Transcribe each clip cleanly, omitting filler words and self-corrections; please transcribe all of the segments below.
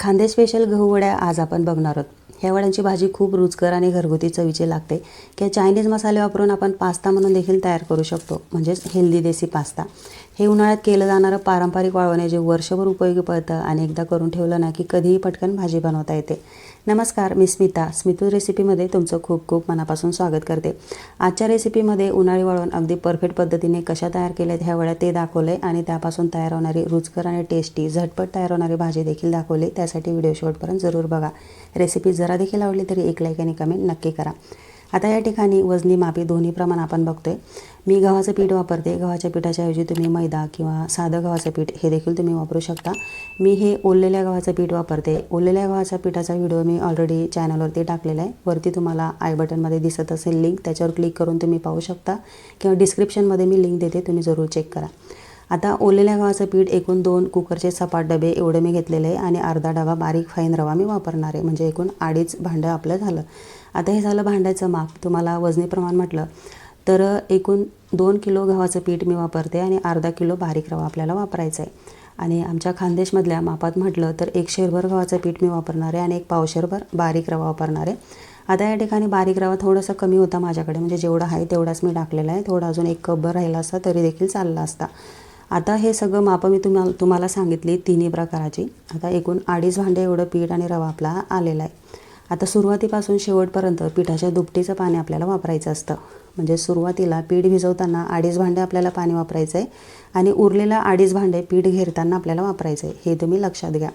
Khandesh special गहू वड्या आज आपण बघणार आहोत। ह्या वड्यांची भाजी खूप रुचकर आणि घरगुती चवीची लागते। किंवा चायनीज मसाले वापरून आपण पास्ता म्हणून देखील तयार करू शकतो, म्हणजेच हेल्दी देसी पास्ता। हे उन्हाळ्यात केलं जाणारं पारंपरिक वाळवण जे वर्षभर उपयोगी पडतं आणि एकदा करून ठेवलं ना की कधीही पटकन भाजी बनवता येते। नमस्कार, मी स्मिता स्मितू रेसिपीमध्ये तुमचं खूप खूप मनापासून स्वागत करते। आजच्या रेसिपीमध्ये उन्हाळी वाळवण अगदी परफेक्ट पद्धतीने कशा तयार केल्यात ह्या वड्या ते दाखवले आणि त्यापासून तयार होणारी रुचकर आणि टेस्टी झटपट तयार होणारी भाजी देखील दाखवली। त्यासाठी व्हिडिओ शेवटपर्यंत जरूर बघा। रेसिपी जरा देखील आवडली तरी एक लाईक आणि कमेंट नक्की करा। आता या ठिकाणी वजनी मापी दोन्ही प्रमाण आपण बघतोय। मी गव्हाचं पीठ वापरते। गव्हाच्या पिठाच्या ऐवजी तुम्ही मैदा किंवा साधं गव्हाचं पीठ हे देखील तुम्ही वापरू शकता। मी हे ओललेल्या गव्हाचं पीठ वापरते। ओललेल्या गव्हाच्या पिठाचा व्हिडिओ मी ऑलरेडी चॅनलवरती टाकलेला आहे। वरती तुम्हाला आय बटनमध्ये दिसत असेल लिंक, त्याच्यावर क्लिक करून तुम्ही पाहू शकता किंवा डिस्क्रिप्शनमध्ये मी लिंक देते, तुम्ही जरूर चेक करा। आता ओललेल्या गव्हाचं पीठ एकूण 2 कुकरचे सपाट डबे एवढे मी घेतलेले आहे आणि अर्धा डबा बारीक फाईन रवा मी वापरणार आहे, म्हणजे एकूण 2.5 भांडं आपलं झालं। आता हे झालं भांड्याचं माप। तुम्हाला वजनी प्रमाण म्हटलं तर एकूण 2 किलो गव्हाचं पीठ मी वापरते आणि अर्धा किलो बारीक रवा आपल्याला वापरायचा आहे। आणि आमच्या खानदेशमधल्या मापात म्हटलं तर 1 शेरभर गव्हाचं पीठ मी वापरणार आहे आणि 1 पावशेरभर बारीक रवा वापरणार आहे। आता या ठिकाणी बारीक रवा थोडासा कमी होता माझ्याकडे, म्हणजे जेवढा आहे तेवढाच मी टाकलेला आहे। थोडा अजून 1 कपभर राहिला असता तरी देखील चालला असता। आता हे सगळं मापं मी तुम्हाला सांगितली तिन्ही प्रकाराची। आता एकूण 2.5 भांडे एवढं पीठ आणि रवा आपला आलेला आहे। आता सुरुवातीपासून शेवटपर्यंत पिठाच्या दुपटीचं पाणी आपल्याला वापरायचं असतं। म्हणजे सुरुवातीला पीठ भिजवताना 2.5 भांडे आपल्याला पाणी वापरायचं आहे आणि उरलेला 2.5 भांडे पीठ घेरताना आपल्याला वापरायचं आहे, हे तुम्ही लक्षात घ्या।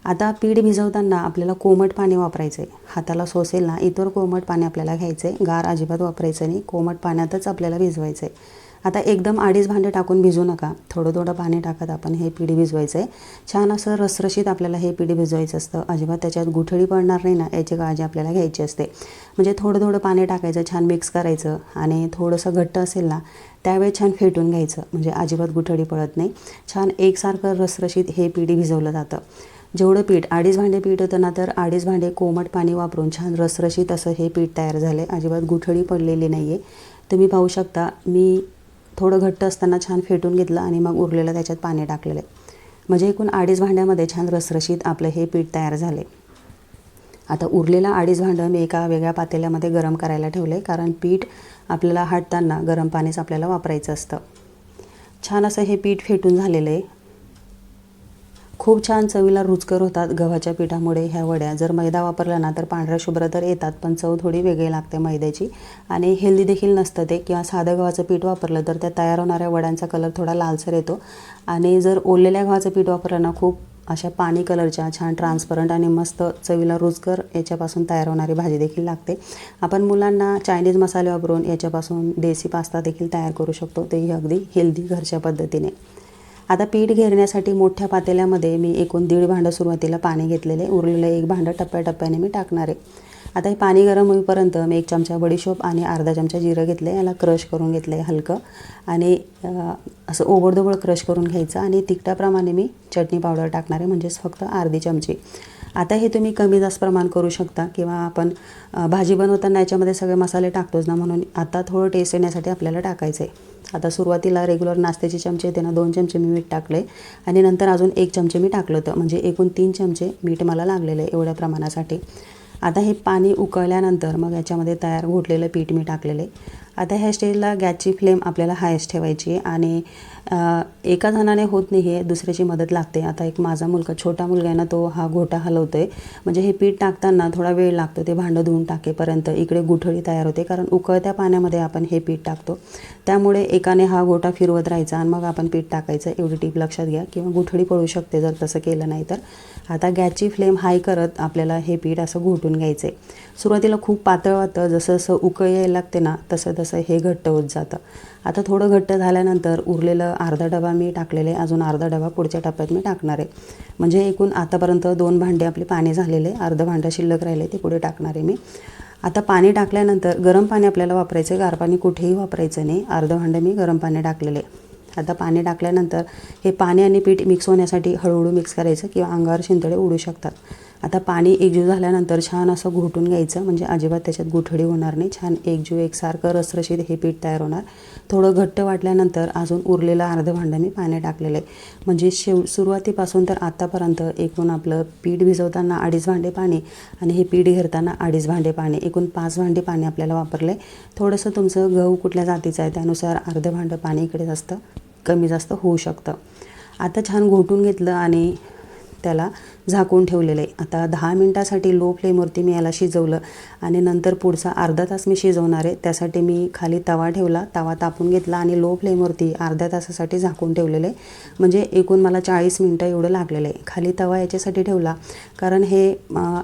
आता पीठ भिजवताना आपल्याला कोमट पाणी वापरायचं आहे। हाताला सोसेल ना इतर कोमट पाणी आपल्याला घ्यायचं आहे, गार अजिबात वापरायचं नाही। कोमट पाण्यातच आपल्याला भिजवायचं आहे। आता एकदम 2.5 भांडे टाकून भिजू नका, थोडं थोडं पाणी टाकत आपण हे पीठ भिजवायचं आहे। छान असं रसरशीत आपल्याला हे पीठ भिजवायचं असतं। अजिबात त्याच्यात गुठळी पडणार नाही ना याची काळजी आपल्याला घ्यायची असते। म्हणजे थोडं थोडं पाणी टाकायचं, छान मिक्स करायचं आणि थोडंसं घट्ट असेल ना त्यावेळी छान फेटून घ्यायचं, म्हणजे अजिबात गुठळी पडत नाही। छान एकसारखं रसरशीत हे पीठ भिजवलं जातं। जेवढं पीठ 2.5 भांडे पीठ होतं ना तर 2.5 भांडे कोमट पाणी वापरून छान रसरशीत असं हे पीठ तयार झालं आहे। अजिबात गुठळी पडलेली नाही आहे। तुम्ही पाहू शकता मी थोडं घट्ट असताना छान फेटून घेतलं आणि मग उरलेलं त्याच्यात पाणी टाकलेलं आहे। म्हणजे एकूण 2.5 भांड्यामध्ये छान रसरशीत आपलं हे पीठ तयार झाले। आता उरलेलं 2.5 भांडं मी एका वेगळ्या पातेल्यामध्ये गरम करायला ठेवलं आहे, कारण पीठ आपल्याला हाटताना गरम पाणीच आपल्याला वापरायचं असतं। छान असं हे पीठ फेटून झालेलं आहे। खूप छान चवीला रुचकर होतात गव्हाच्या पिठामुळे ह्या वड्या। जर मैदा वापरला ना तर पांढऱ्या शुभ्र तर येतात, पण चव थोडी वेगळी लागते मैद्याची आणि हेल्दी देखील नसतं ते। किंवा साधं गव्हाचं पीठ वापरलं तर त्या तयार होणाऱ्या वड्यांचा कलर थोडा लालसर येतो आणि जर ओललेल्या गव्हाचं पीठ वापरलं ना खूप अशा पाणी कलरच्या छान ट्रान्सपरंट आणि मस्त चवीला रुचकर याच्यापासून तयार होणारी भाजी देखील लागते। आपण मुलांना चायनीज मसाले वापरून याच्यापासून देसी पास्ता देखील तयार करू शकतो, तेही अगदी हेल्दी घरच्या पद्धतीने। आता पीठ घेरण्यासाठी मोठ्या पातेल्यामध्ये मी एकूण 1.5 भांडं सुरुवातीला पाणी घेतलेले, उरलेलं 1 भांडं टप्प्याटप्प्याने मी टाकणार आहे। आता हे पाणी गरम होईपर्यंत मी 1 चमचा बडीशोप आणि अर्धा चमचा जिरं घेतलं आहे, याला क्रश करून घेतलं आहे हलकं आणि असं ओबडधोबड क्रश करून घ्यायचं आणि तिखटाप्रमाणे मी चटणी पावडर टाकणार आहे, म्हणजेच फक्त अर्धी चमची। आता हे तुम्ही कमी जास्त प्रमाण करू शकता किंवा आपण भाजी बनवताना याच्यामध्ये सगळे मसाले टाकतोच ना, म्हणून आता थोडं टेस्ट येण्यासाठी आपल्याला टाकायचं आहे। आता सुरुवातीला रेग्युलर नाश्त्याचे चमचे येते ना 2 चमचे मी मीठ टाकले आणि नंतर अजून 1 चमचे मी टाकलं होतं, म्हणजे एकूण 3 चमचे मीठ मला लागलेलं आहे एवढ्या प्रमाणासाठी। आता हे पाणी उकळल्यानंतर मग याच्यामध्ये तयार घोटलेलं पीठ मी टाकलेलं आहे। आता ह्या स्टेजला गॅसची फ्लेम आपल्याला हायस्ट ठेवायची आणि एका जणाने होत नाही, हे दुसऱ्याची मदत लागते। आता एक माझा मुलगा छोटा मुलगा आहे ना, तो हा घोटा हलवतो आहे, म्हणजे हे पीठ टाकताना थोडा वेळ लागतो ते भांडं धुवून टाकेपर्यंत। इकडे गुठळी तयार होते, कारण उकळत्या पाण्यामध्ये आपण हे पीठ टाकतो, त्यामुळे एकाने हा घोटा फिरवत राहायचा आणि मग आपण पीठ टाकायचं। एवढी टिप लक्षात घ्या, किंवा गुठळी पडू शकते जर तसं केलं नाही तर। आता गॅसची फ्लेम हाय करत आपल्याला हे पीठ असं घोटून घ्यायचं आहे। सुरुवातीला खूप पातळ होतं, जसं जसं उकळी यायला लागते ना तसं तसं हे घट्ट होत जातं। आता थोडं घट्ट झाल्यानंतर उरलेलं अर्धा डबा मी टाकलेले, अजून अर्धा डबा पुढच्या टप्प्यात मी टाकणार आहे। म्हणजे एकूण आतापर्यंत 2 भांडे आपले पाणी झालेले, अर्धं भांडं शिल्लक राहिले ते पुढे टाकणार आहे मी। आता पाणी टाकल्यानंतर गरम पाणी आपल्याला वापरायचं आहे, गार पाणी कुठेही वापरायचं नाही। अर्धं भांडं मी गरम पाणी टाकलेले। आता पाणी टाकल्यानंतर हे पाणी आणि पीठ मिक्स होण्यासाठी हळूहळू मिक्स करायचं, किंवा अंगावर शिंतडे उडू शकतात। आता पाणी एकजीव झाल्यानंतर छान असं घोटून घ्यायचं, म्हणजे अजिबात त्याच्यात गुठळी होणार नाही. छान एकजीव एकसारखं रसरशीत हे पीठ तयार होणार. थोडं घट्ट वाटल्यानंतर अजून उरलेलं अर्धं भांडं मी पाणी टाकलेलं आहे. म्हणजे सुरुवातीपासून तर आत्तापर्यंत एकूण आपलं पीठ भिजवताना 2.5 भांडे पाणी आणि हे पीठ घेरताना 2.5 भांडे पाणी, एकूण 5 भांडे पाणी आपल्याला वापरलं आहे. थोडंसं तुमचं गहू कुठल्या जातीचं आहे त्यानुसार अर्धं भांडं पाणी इकडे जास्त कमी जास्त होऊ शकतं. आता छान घोटून घेतलं आणि त्याला झाकून ठेवलेलं आहे. आता 10 मिनटासाठी लो फ्लेमवरती मी याला शिजवलं आणि नंतर पुढचा अर्धा तास मी शिजवणार आहे. त्यासाठी मी खाली तवा ठेवला, तवा तापून घेतला आणि लो फ्लेमवरती अर्ध्या तासासाठी झाकून ठेवलेलं आहे. म्हणजे एकूण मला 40 मिनटं एवढं लागलेलं आहे. खाली तवा याच्यासाठी ठेवला कारण हे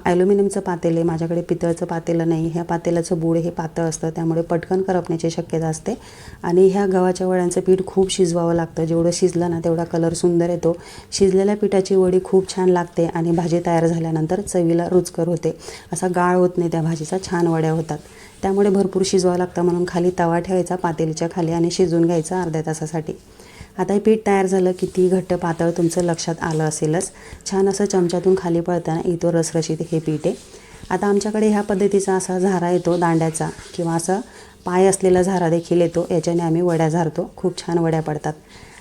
ॲल्युमिनियमचं पातेलं आहे, माझ्याकडे पितळचं पातेलं नाही. ह्या पातेल्याचं बुड हे पातळ असतं, त्यामुळे पटकन करपण्याची शक्यता असते. आणि ह्या गव्हाच्या वड्यांचं पीठ खूप शिजवावं लागतं. जेवढं शिजलं ना तेवढा कलर सुंदर येतो. शिजलेल्या पिठाची वडी खूप छान लागते आणि भाजी तयार झाल्यानंतर चवीला रुचकर होते. असा गाळ होत नाही त्या भाजीचा, छान वड्या होतात. त्यामुळे भरपूर शिजवावं लागतं, म्हणून खाली तवा ठेवायचा पातेलीच्या खाली आणि शिजवून घ्यायचा अर्ध्या तासासाठी. आता हे पीठ तयार झालं. किती घट्ट पातळ तुमचं लक्षात आलं असेलच. छान असं चमच्यातून खाली पळताना इथं रसरशीत हे पीठ आहे. आता आमच्याकडे ह्या पद्धतीचा असा झारा येतो दांड्याचा, किंवा असं पाय असलेला झारा देखील येतो. याच्याने आम्ही वड्या झारतो. खूप छान वड्या पडतात.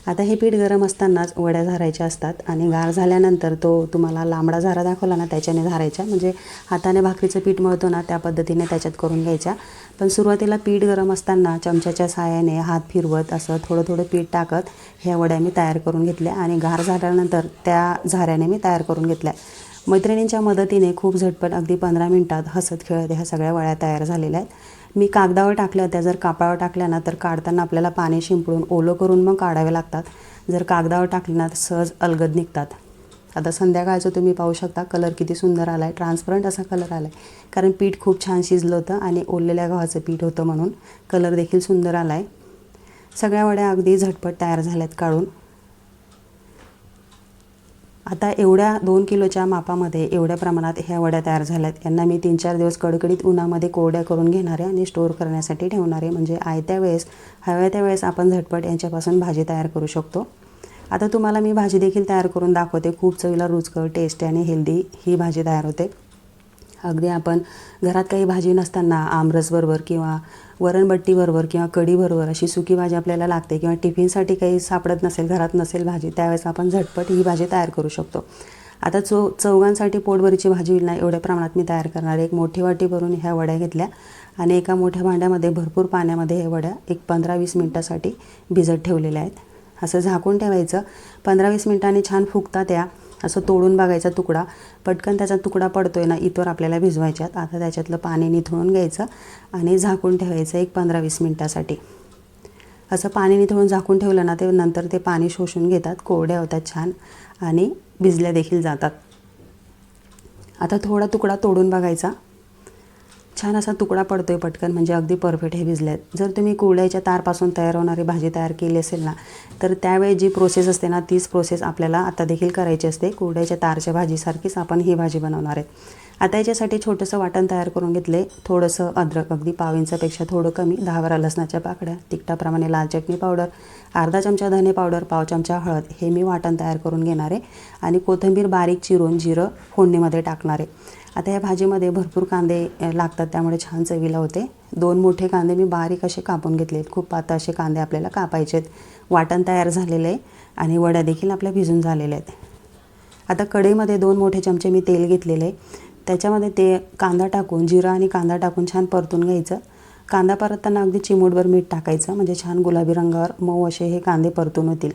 आता हे पीठ गरम असतानाच वड्या झारायच्या असतात आणि गार झाल्यानंतर तो तुम्हाला लांबडा झारा दाखवला ना त्याच्याने झारायच्या, म्हणजे हाताने भाकरीचं पीठ मळतो ना त्या पद्धतीने त्याच्यात करून घ्यायच्या. पण सुरुवातीला पीठ गरम असताना चमच्याच्या साहाय्याने हात फिरवत असं थोडं थोडं पीठ टाकत ह्या वड्या मी तयार करून घेतल्या आणि गार झाल्यानंतर त्या झाऱ्याने मी तयार करून घेतल्या. मैत्रिणींच्या मदतीने खूप झटपट अगदी 15 मिनटात हसत खेळत ह्या सगळ्या वड्या तयार झालेल्या आहेत. मी कागदावर टाकल्या होत्या. जर कापडावर टाकल्या ना तर काढताना आपल्याला पाणी शिंपडून ओलं करून मग काढावे लागतात. जर कागदावर टाकले ना तर सहज अलगद निघतात. आता संध्याकाळचं तुम्ही पाहू शकता कलर किती सुंदर आला आहे, ट्रान्सपरंट असा कलर आला आहे. कारण पीठ खूप छान शिजलं होतं आणि ओललेल्या गव्हाचं पीठ होतं म्हणून कलर देखील सुंदर आला आहे. सगळ्या वड्या अगदी झटपट तयार झाल्यात काढून. आता एवढ्या 2 किलोच्या मापामध्ये एवढ्या प्रमाणात ह्या वड्या तयार झाल्यात. यांना मी 3-4 दिवस कडकडीत उन्हामध्ये कोरड्या करून घेणार आहे आणि स्टोअर करण्यासाठी ठेवणार आहे. म्हणजे आयत्या वेळेस हव्या त्या वेळेस आपण झटपट यांच्यापासून भाजी तयार करू शकतो. आता तुम्हाला मी भाजी देखील तयार करून दाखवते. खूप चवीला रुचकर, टेस्टी आणि हेल्दी ही भाजी तयार होते. अगदी आपण घरात काही भाजी नसताना आमरसबरोबर किंवा वरणबट्टीबरोबर किंवा कढीबरोबर अशी सुकी भाजी आपल्याला लागते, किंवा टिफिनसाठी काही सापडत नसेल, घरात नसेल भाजी, त्यावेळेस आपण झटपट ही भाजी तयार करू शकतो. आता चौघांसाठी पोटभरीची भाजी होईल ना एवढ्या प्रमाणात मी तयार करणार आहे. एक मोठी वाटी भरून ह्या वड्या घेतल्या आणि एका मोठ्या भांड्यामध्ये भरपूर पाण्यामध्ये ह्या वड्या एक 15-20 मिनटासाठी भिजत ठेवलेल्या आहेत. असं झाकून ठेवायचं. 15-20 मिनटांनी छान फुगतात त्या. असं तोडून बघायचा तुकडा, पटकन त्याचा तुकडा पडतोय ना इथवर आपल्याला भिजवायच्यात. आता त्याच्यातलं पाणी निथळून घ्यायचं आणि झाकून ठेवायचं एक 15-20 मिनटासाठी. असं पाणी निथळून झाकून ठेवलं ना ते नंतर ते पाणी शोषून घेतात, कोरड्या होतात छान आणि भिजल्या देखील जातात. आता थोडा तुकडा तोडून बघायचा. छान असा तुकडा पडतोय पटकन, म्हणजे अगदी परफेक्ट हे भिजले आहेत. जर तुम्ही कुरडयाच्या तारपासून तयार होणारी भाजी तयार केली असेल ना तर त्यावेळी जी प्रोसेस असते ना तीच प्रोसेस आपल्याला आता देखील करायची असते. कुरडयाच्या तारच्या भाजीसारखीच आपण ही भाजी बनवणार आहे. आता याच्यासाठी छोटंसं वाटण तयार करून घेतले. थोडंसं अद्रक, अगदी पाव इंचापेक्षा थोडं कमी, 10-12 लसणाच्या पाकळ्या, तिखटाप्रमाणे लाल चटणी पावडर, अर्धा चमचा धने पावडर, पाव चमचा हळद, हे मी वाटण तयार करून घेणार आहे. आणि कोथिंबीर बारीक चिरून जिरं फोडणीमध्ये टाकणार आहे. आता या भाजीमध्ये भरपूर कांदे लागतात, त्यामुळे छान चवीला होते. 2 मोठे कांदे मी बारीक असे कापून घेतले आहेत. खूप पातळ असे कांदे आपल्याला कापायचे आहेत. वाटण तयार झालेलं आहे आणि वड्या देखील आपल्या भिजून झालेल्या आहेत. आता कढईमध्ये 2 मोठे चमचे मी तेल घेतलेले आहे. त्याच्यामध्ये ते कांदा टाकून, जिरा आणि कांदा टाकून छान परतून घ्यायचं. कांदा परतताना अगदी चिमूटभर मीठ टाकायचं, म्हणजे छान गुलाबी रंगावर मऊ असे हे कांदे परतून होतील.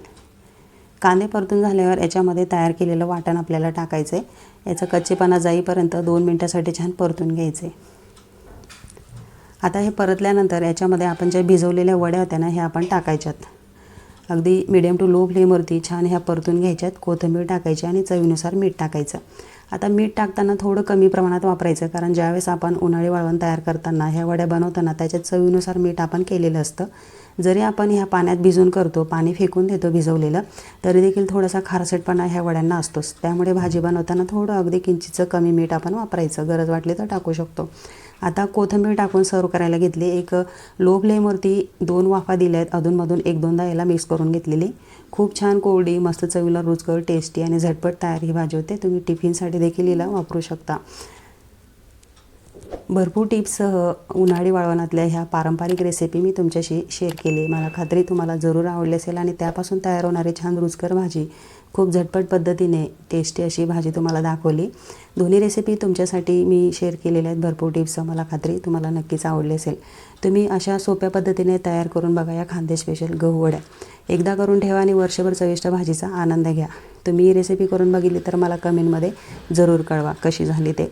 कांदे परतून झाल्यावर याच्यामध्ये तयार केलेलं वाटण आपल्याला टाकायचं आहे. याचा कच्चेपणा जाईपर्यंत 2 मिनटासाठी छान परतून घ्यायचे. आता हे परतल्यानंतर याच्यामध्ये आपण ज्या भिजवलेल्या वड्या होत्या ना ह्या आपण टाकायच्यात. अगदी मिडियम टू लो फ्लेमवरती छान ह्या परतून घ्यायच्यात. कोथिंबीर टाकायची आणि चवीनुसार मीठ टाकायचं. आता मीठ टाकताना थोडं कमी प्रमाणात वापरायचं, कारण ज्यावेळेस आपण उन्हाळी वाळवण तयार करताना ह्या वड्या बनवताना त्याच्यात चवीनुसार मीठ आपण केलेलं असतं. जरी आपण ह्या पाण्यात भिजून करतो, पाणी फेकून देतो भिजवलेलं, तरी देखील थोडासा खारसटपणा ह्या वड्यांना असतोच. त्यामुळे भाजी बनवताना थोडं अगदी किंचितचं कमी मीठ आपण वापरायचं, गरज वाटली तर टाकू शकतो. आता कोथिंबीर टाकून सर्व करायला घेतली. एक लो फ्लेमवरती 2 वाफा दिल्या आहेत, अधूनमधून 1-2दा याला मिक्स करून घेतलेली. खूप छान कोरडी, मस्त चवीला रुचकर, टेस्टी आणि झटपट तयार ही भाजी होते. तुम्ही टिफिनसाठी देखील हिला वापरू शकता. भरपूर टिप्ससह उन्हाळी वाळवणातल्या ह्या पारंपरिक रेसिपी मी तुमच्याशी शेअर केली. मला खात्री तुम्हाला जरूर आवडली असेल आणि त्यापासून तयार होणारी छान रुचकर भाजी, खूप झटपट पद्धतीने टेस्टी अशी भाजी तुम्हाला दाखवली. दोन्ही रेसिपी तुमच्यासाठी मी शेअर केलेल्या आहेत भरपूर टिप्ससह. मला खात्री तुम्हाला नक्कीच आवडली असेल. तुम्ही अशा सोप्या पद्धतीने तयार करून बघा या खानदेश स्पेशल गहू वड्या. एकदा करून ठेवा आणि वर्षभर चविष्ट भाजीचा आनंद घ्या. तुम्ही ही रेसिपी करून बघितली तर मला कमेंटमध्ये जरूर कळवा कशी झाली ते.